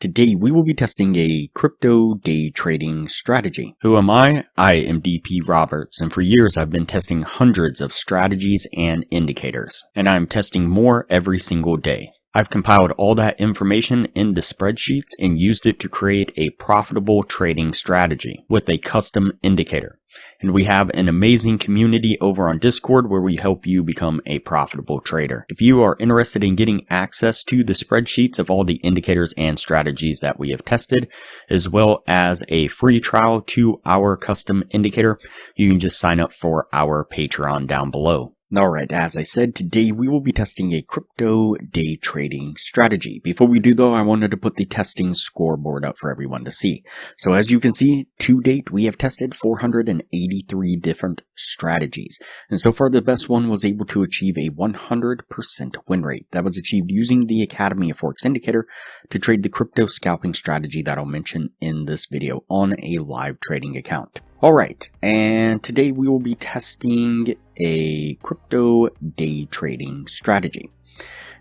Today we will be testing a crypto day trading strategy. Who am I? I am DP Roberts, and for years I've been testing hundreds of strategies and indicators, and I'm testing more every single day. I've compiled all that information into spreadsheets and used it to create a profitable trading strategy with a custom indicator. And we have an amazing community over on Discord where we help you become a profitable trader. If you are interested in getting access to the spreadsheets of all the indicators and strategies that we have tested, as well as a free trial to our custom indicator, you can just sign up for our Patreon down below. Alright, as I said, today we will be testing a crypto day trading strategy. Before we do though, I wanted to put the testing scoreboard up for everyone to see. So as you can see, to date we have tested 483 different strategies. And so far the best one was able to achieve a 100% win rate. That was achieved using the Academy of Forex indicator to trade the crypto scalping strategy that I'll mention in this video on a live trading account. Alright, and today we will be testing a crypto day trading strategy.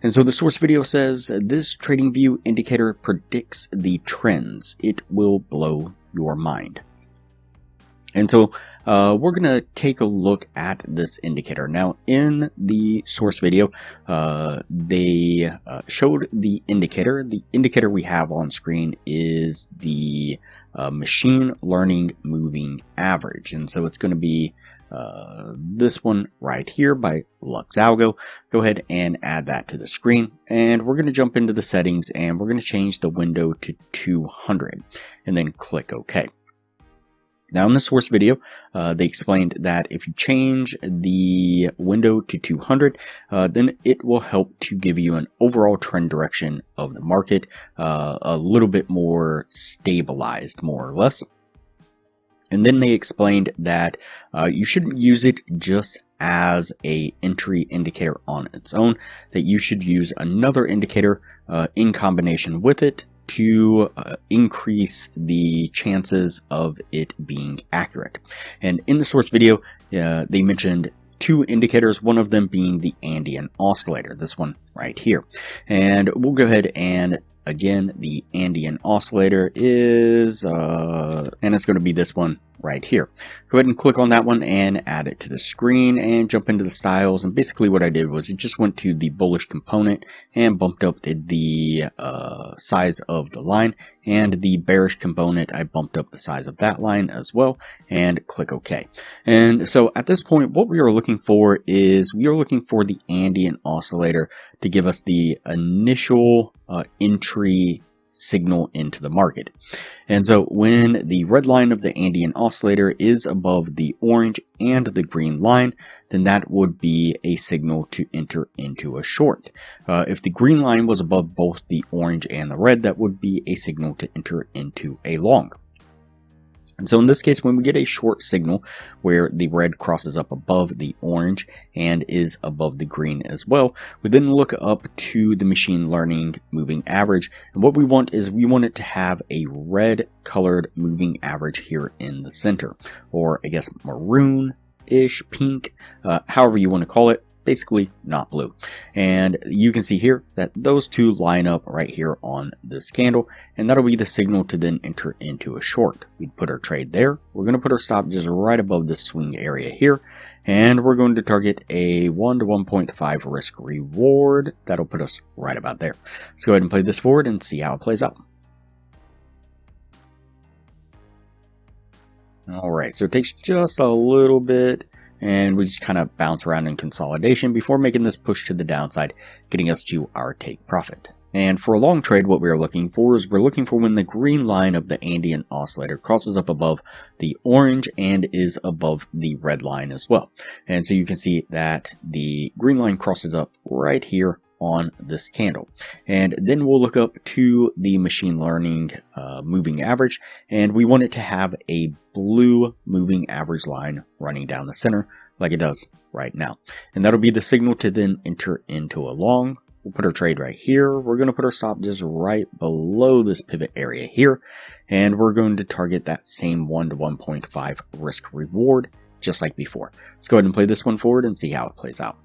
And so the source video says, this TradingView indicator predicts the trends. It will blow your mind. And so we're going to take a look at this indicator. Now, in the source video, they showed the indicator. The indicator we have on screen is the machine learning moving average. And so it's going to be this one right here by LuxAlgo. Go ahead and add that to the screen. And we're going to jump into the settings and we're going to change the window to 200 and then click OK. Now in the source video, they explained that if you change the window to 200, then it will help to give you an overall trend direction of the market, a little bit more stabilized, more or less. And then they explained that you shouldn't use it just as a entry indicator on its own, that you should use another indicator in combination with it to increase the chances of it being accurate. And in the source video, they mentioned two indicators, one of them being the Andean oscillator, this one right here. And we'll go ahead and again, the Andean oscillator is, and it's going to be this one right here. Go ahead and click on that one and add it to the screen and jump into the styles. And basically what I did was it just went to the bullish component and bumped up the size of the line, and the bearish component, I bumped up the size of that line as well, and click OK. And so at this point, what we are looking for is we are looking for the Andean oscillator to give us the initial entry signal into the market. And so when the red line of the Andean oscillator is above the orange and the green line, then that would be a signal to enter into a short. If the green line was above both the orange and the red, that would be a signal to enter into a long. And so in this case, when we get a short signal where the red crosses up above the orange and is above the green as well, we then look up to the machine learning moving average. And what we want is we want it to have a red colored moving average here in the center, or I guess maroon-ish, pink, however you want to call it. Basically not blue. And you can see here that those two line up right here on this candle, and that'll be the signal to then enter into a short. We'd put our trade there. We're going to put our stop just right above the swing area here, and we're going to target a 1 to 1.5 risk reward. That'll put us right about there. Let's go ahead and play this forward and see how it plays out. Alright, so it takes just a little bit, and we just kind of bounce around in consolidation before making this push to the downside, getting us to our take profit. And for a long trade, what we're looking for is we're looking for when the green line of the Andean oscillator crosses up above the orange and is above the red line as well. And so you can see that the green line crosses up right here on this candle. And then we'll look up to the machine learning moving average, and we want it to have a blue moving average line running down the center like it does right now. And that'll be the signal to then enter into a long. We'll put our trade right here. We're going to put our stop just right below this pivot area here, and we're going to target that same 1 to 1.5 risk reward just like before. Let's go ahead and play this one forward and see how it plays out.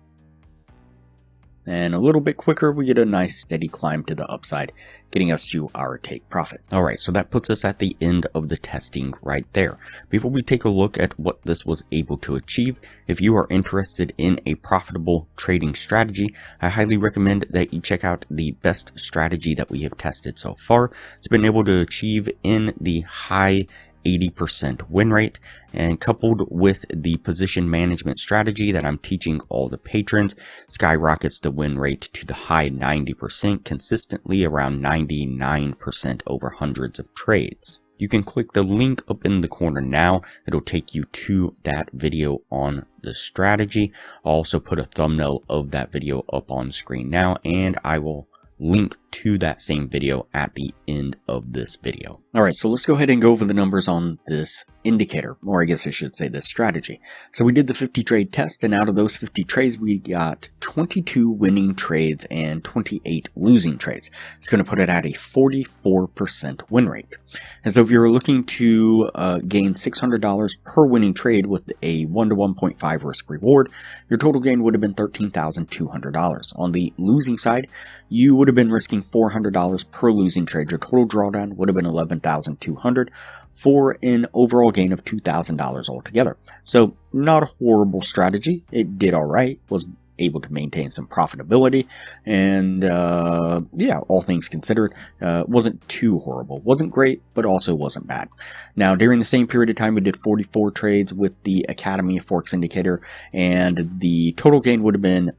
And a little bit quicker, we get a nice steady climb to the upside, getting us to our take profit. Alright, so that puts us at the end of the testing right there. Before we take a look at what this was able to achieve, if you are interested in a profitable trading strategy, I highly recommend that you check out the best strategy that we have tested so far. It's been able to achieve in the high 80% win rate, and coupled with the position management strategy that I'm teaching all the patrons, skyrockets the win rate to the high 90%, consistently around 99% over hundreds of trades. You can click the link up in the corner now. It'll take you to that video on the strategy. I'll also put a thumbnail of that video up on screen now, and I will link to that same video at the end of this video. Alright, so let's go ahead and go over the numbers on this indicator, or I guess I should say this strategy. So we did the 50 trade test, and out of those 50 trades, we got 22 winning trades and 28 losing trades. It's going to put it at a 44% win rate. And so if you're looking to gain $600 per winning trade with a 1 to 1.5 risk reward, your total gain would have been $13,200. On the losing side, you would have been risking $400 per losing trade. Your total drawdown would have been $11,200 for an overall gain of $2,000 altogether. So not a horrible strategy. It did all right, was able to maintain some profitability, and yeah, all things considered, wasn't too horrible. Wasn't great, but also wasn't bad. Now, during the same period of time, we did 44 trades with the Academy of Forex indicator, and the total gain would have been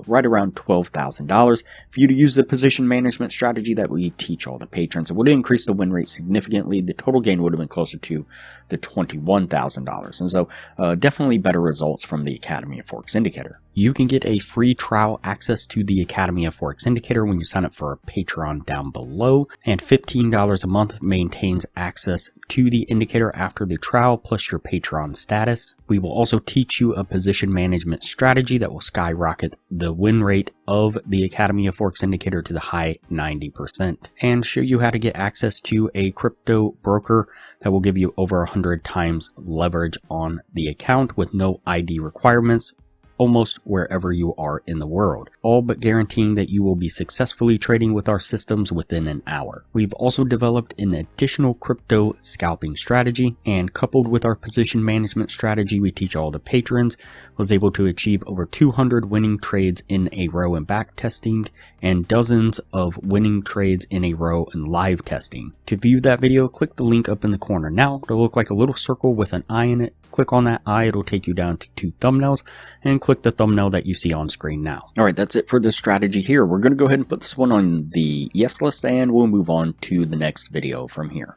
right around $12,000. For you to use the position management strategy that we teach all the patrons, it would increase the win rate significantly. The total gain would have been closer to the $21,000. And so definitely better results from the Academy of Forex indicator. You can get a free trial access to the Academy of Forex indicator when you sign up for a Patreon down below, and $15 a month maintains access to the indicator after the trial plus your Patreon status. We will also teach you a position management strategy that will skyrocket the win rate of the Academy of Forex indicator to the high 90%, and show you how to get access to a crypto broker that will give you over 100 times leverage on the account with no ID requirements, almost wherever you are in the world, all but guaranteeing that you will be successfully trading with our systems within an hour. We've also developed an additional crypto scalping strategy, and coupled with our position management strategy we teach all the patrons, was able to achieve over 200 winning trades in a row in back testing, and dozens of winning trades in a row in live testing. To view that video, click the link up in the corner now. It'll look like a little circle with an eye in it. Click on that eye, it'll take you down to 2 thumbnails, and click the thumbnail that you see on screen now. Alright, that's it for this strategy here. We're going to go ahead and put this one on the yes list, and we'll move on to the next video from here.